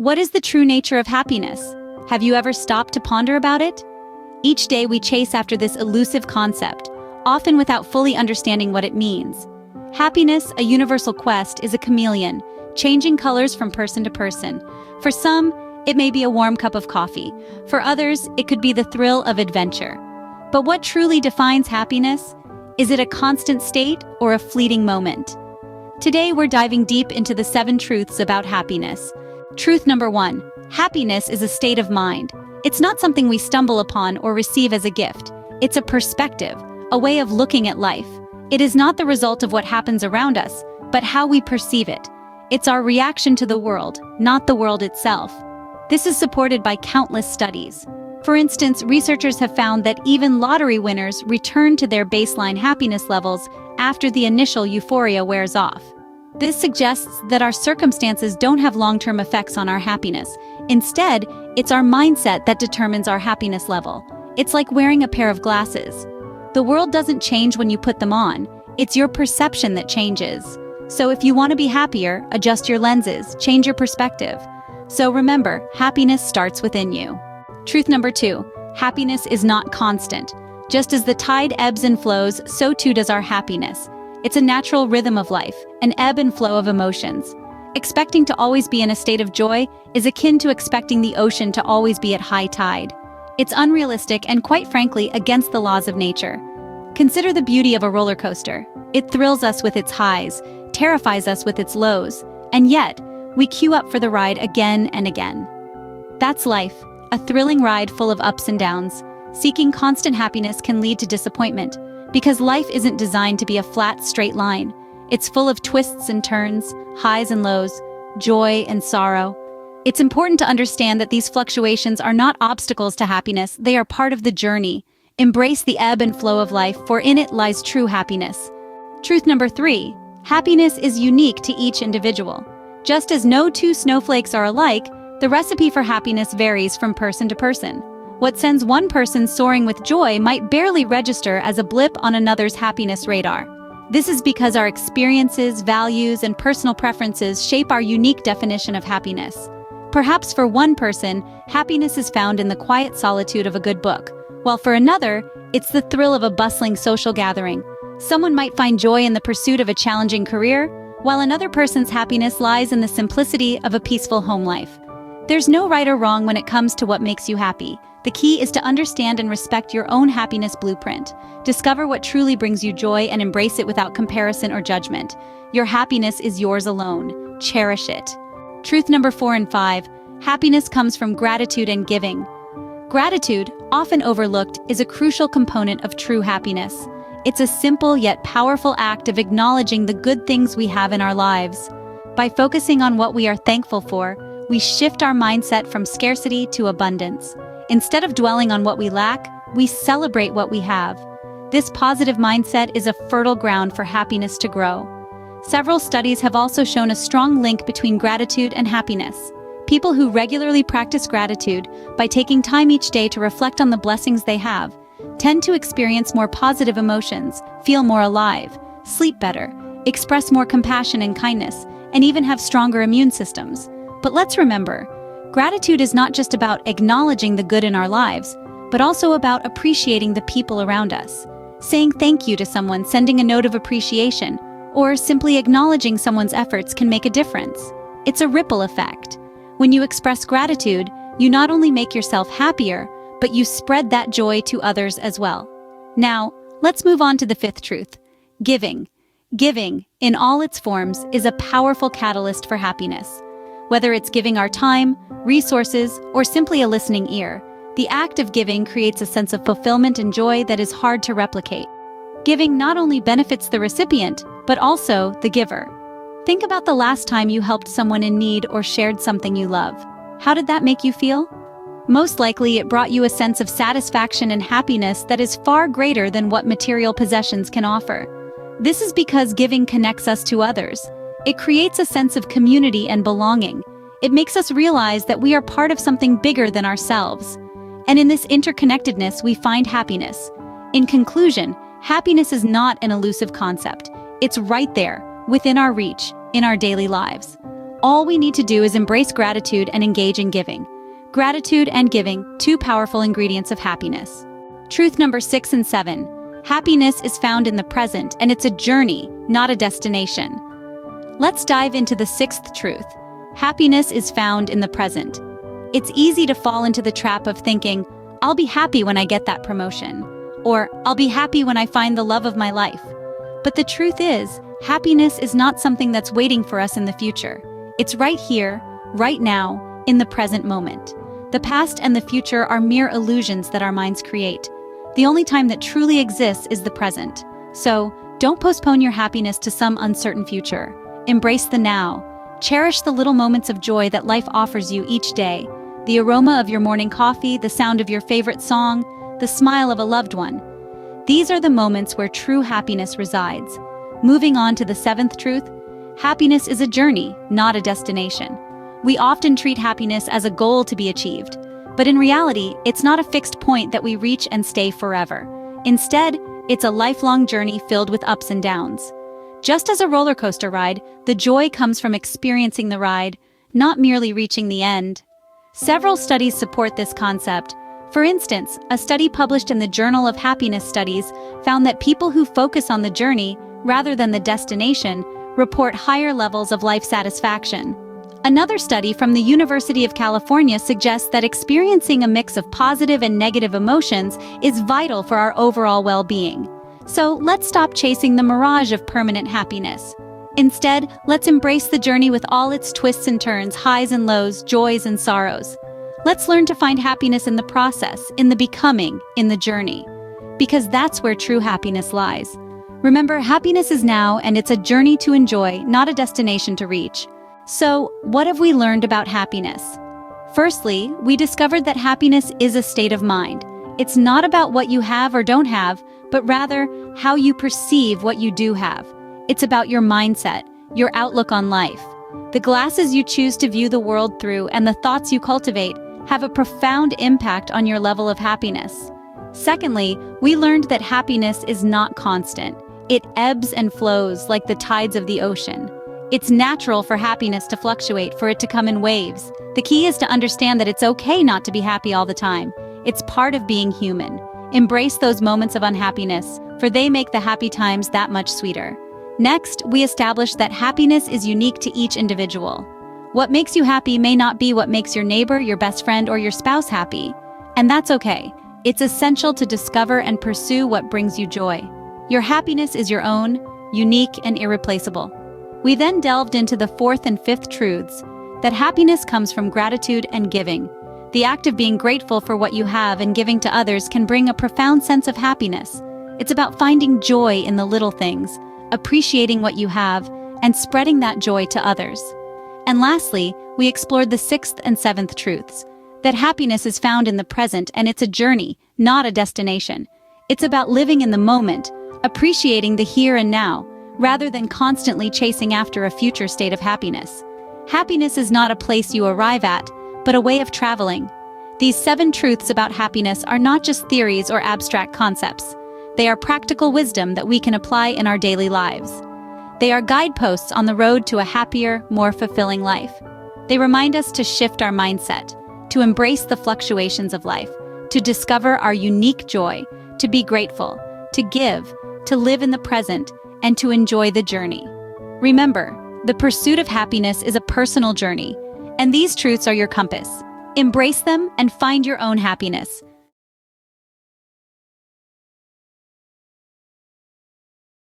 What is the true nature of happiness? Have you ever stopped to ponder about it? Each day we chase after this elusive concept, often without fully understanding what it means. Happiness, a universal quest, is a chameleon, changing colors from person to person. For some, it may be a warm cup of coffee. For others, it could be the thrill of adventure. But what truly defines happiness? Is it a constant state or a fleeting moment? Today we're diving deep into the 7 truths about happiness. Truth number 1. Happiness is a state of mind. It's not something we stumble upon or receive as a gift. It's a perspective, a way of looking at life. It is not the result of what happens around us, but how we perceive it. It's our reaction to the world, not the world itself. This is supported by countless studies. For instance, researchers have found that even lottery winners return to their baseline happiness levels after the initial euphoria wears off. This suggests that our circumstances don't have long-term effects on our happiness. Instead, it's our mindset that determines our happiness level. It's like wearing a pair of glasses. The world doesn't change when you put them on. It's your perception that changes. So if you want to be happier, adjust your lenses, change your perspective. So remember, happiness starts within you. Truth number 2. Happiness is not constant. Just as the tide ebbs and flows, so too does our happiness. It's a natural rhythm of life, an ebb and flow of emotions. Expecting to always be in a state of joy is akin to expecting the ocean to always be at high tide. It's unrealistic and, quite frankly, against the laws of nature. Consider the beauty of a roller coaster. It thrills us with its highs, terrifies us with its lows, and yet, we queue up for the ride again and again. That's life, a thrilling ride full of ups and downs. Seeking constant happiness can lead to disappointment, because life isn't designed to be a flat, straight line. It's full of twists and turns, highs and lows, joy and sorrow. It's important to understand that these fluctuations are not obstacles to happiness, they are part of the journey. Embrace the ebb and flow of life, for in it lies true happiness. Truth number 3. Happiness is unique to each individual. Just as no 2 snowflakes are alike, the recipe for happiness varies from person to person. What sends one person soaring with joy might barely register as a blip on another's happiness radar. This is because our experiences, values, and personal preferences shape our unique definition of happiness. Perhaps for one person, happiness is found in the quiet solitude of a good book, while for another, it's the thrill of a bustling social gathering. Someone might find joy in the pursuit of a challenging career, while another person's happiness lies in the simplicity of a peaceful home life. There's no right or wrong when it comes to what makes you happy. The key is to understand and respect your own happiness blueprint. Discover what truly brings you joy and embrace it without comparison or judgment. Your happiness is yours alone. Cherish it. Truth number 4 and 5. Happiness comes from gratitude and giving. Gratitude, often overlooked, is a crucial component of true happiness. It's a simple yet powerful act of acknowledging the good things we have in our lives. By focusing on what we are thankful for, we shift our mindset from scarcity to abundance. Instead of dwelling on what we lack, we celebrate what we have. This positive mindset is a fertile ground for happiness to grow. Several studies have also shown a strong link between gratitude and happiness. People who regularly practice gratitude by taking time each day to reflect on the blessings they have tend to experience more positive emotions, feel more alive, sleep better, express more compassion and kindness, and even have stronger immune systems. But let's remember, gratitude is not just about acknowledging the good in our lives, but also about appreciating the people around us. Saying thank you to someone, sending a note of appreciation, or simply acknowledging someone's efforts can make a difference. It's a ripple effect. When you express gratitude, you not only make yourself happier, but you spread that joy to others as well. Now, let's move on to the 5th truth. Giving. Giving, in all its forms, is a powerful catalyst for happiness. Whether it's giving our time, resources, or simply a listening ear, the act of giving creates a sense of fulfillment and joy that is hard to replicate. Giving not only benefits the recipient, but also the giver. Think about the last time you helped someone in need or shared something you love. How did that make you feel? Most likely, it brought you a sense of satisfaction and happiness that is far greater than what material possessions can offer. This is because giving connects us to others. It creates a sense of community and belonging. It makes us realize that we are part of something bigger than ourselves. And in this interconnectedness, we find happiness. In conclusion, happiness is not an elusive concept. It's right there, within our reach, in our daily lives. All we need to do is embrace gratitude and engage in giving. Gratitude and giving, two powerful ingredients of happiness. Truth number 6 and 7. Happiness is found in the present, and it's a journey, not a destination. Let's dive into the 6th truth. Happiness is found in the present. It's easy to fall into the trap of thinking, I'll be happy when I get that promotion, or I'll be happy when I find the love of my life. But the truth is, happiness is not something that's waiting for us in the future. It's right here, right now, in the present moment. The past and the future are mere illusions that our minds create. The only time that truly exists is the present. So, don't postpone your happiness to some uncertain future. Embrace the now. Cherish the little moments of joy that life offers you each day. The aroma of your morning coffee, the sound of your favorite song, the smile of a loved one. These are the moments where true happiness resides. Moving on to the 7th truth, happiness is a journey, not a destination. We often treat happiness as a goal to be achieved, but in reality, it's not a fixed point that we reach and stay forever. Instead, it's a lifelong journey filled with ups and downs. Just as a roller coaster ride, the joy comes from experiencing the ride, not merely reaching the end. Several studies support this concept. For instance, a study published in the Journal of Happiness Studies found that people who focus on the journey, rather than the destination, report higher levels of life satisfaction. Another study from the University of California suggests that experiencing a mix of positive and negative emotions is vital for our overall well-being. So let's stop chasing the mirage of permanent happiness. Instead, let's embrace the journey with all its twists and turns, highs and lows, joys and sorrows. Let's learn to find happiness in the process, in the becoming, in the journey. Because that's where true happiness lies. Remember, happiness is now, and it's a journey to enjoy, not a destination to reach. So, what have we learned about happiness? Firstly, we discovered that happiness is a state of mind. It's not about what you have or don't have, but rather how you perceive what you do have. It's about your mindset, your outlook on life. The glasses you choose to view the world through and the thoughts you cultivate have a profound impact on your level of happiness. Secondly, we learned that happiness is not constant. It ebbs and flows like the tides of the ocean. It's natural for happiness to fluctuate, for it to come in waves. The key is to understand that it's okay not to be happy all the time. It's part of being human. Embrace those moments of unhappiness, for they make the happy times that much sweeter. Next, we established that happiness is unique to each individual. What makes you happy may not be what makes your neighbor, your best friend, or your spouse happy. And that's okay. It's essential to discover and pursue what brings you joy. Your happiness is your own, unique, and irreplaceable. We then delved into the 4th and 5th truths, that happiness comes from gratitude and giving. The act of being grateful for what you have and giving to others can bring a profound sense of happiness. It's about finding joy in the little things, appreciating what you have, and spreading that joy to others. And lastly, we explored the 6th and 7th truths, that happiness is found in the present and it's a journey, not a destination. It's about living in the moment, appreciating the here and now, rather than constantly chasing after a future state of happiness. Happiness is not a place you arrive at, but a way of traveling. These 7 truths about happiness are not just theories or abstract concepts. They are practical wisdom that we can apply in our daily lives. They are guideposts on the road to a happier, more fulfilling life. They remind us to shift our mindset, to embrace the fluctuations of life, to discover our unique joy, to be grateful, to give, to live in the present, and to enjoy the journey. Remember, the pursuit of happiness is a personal journey, and these truths are your compass. Embrace them and find your own happiness.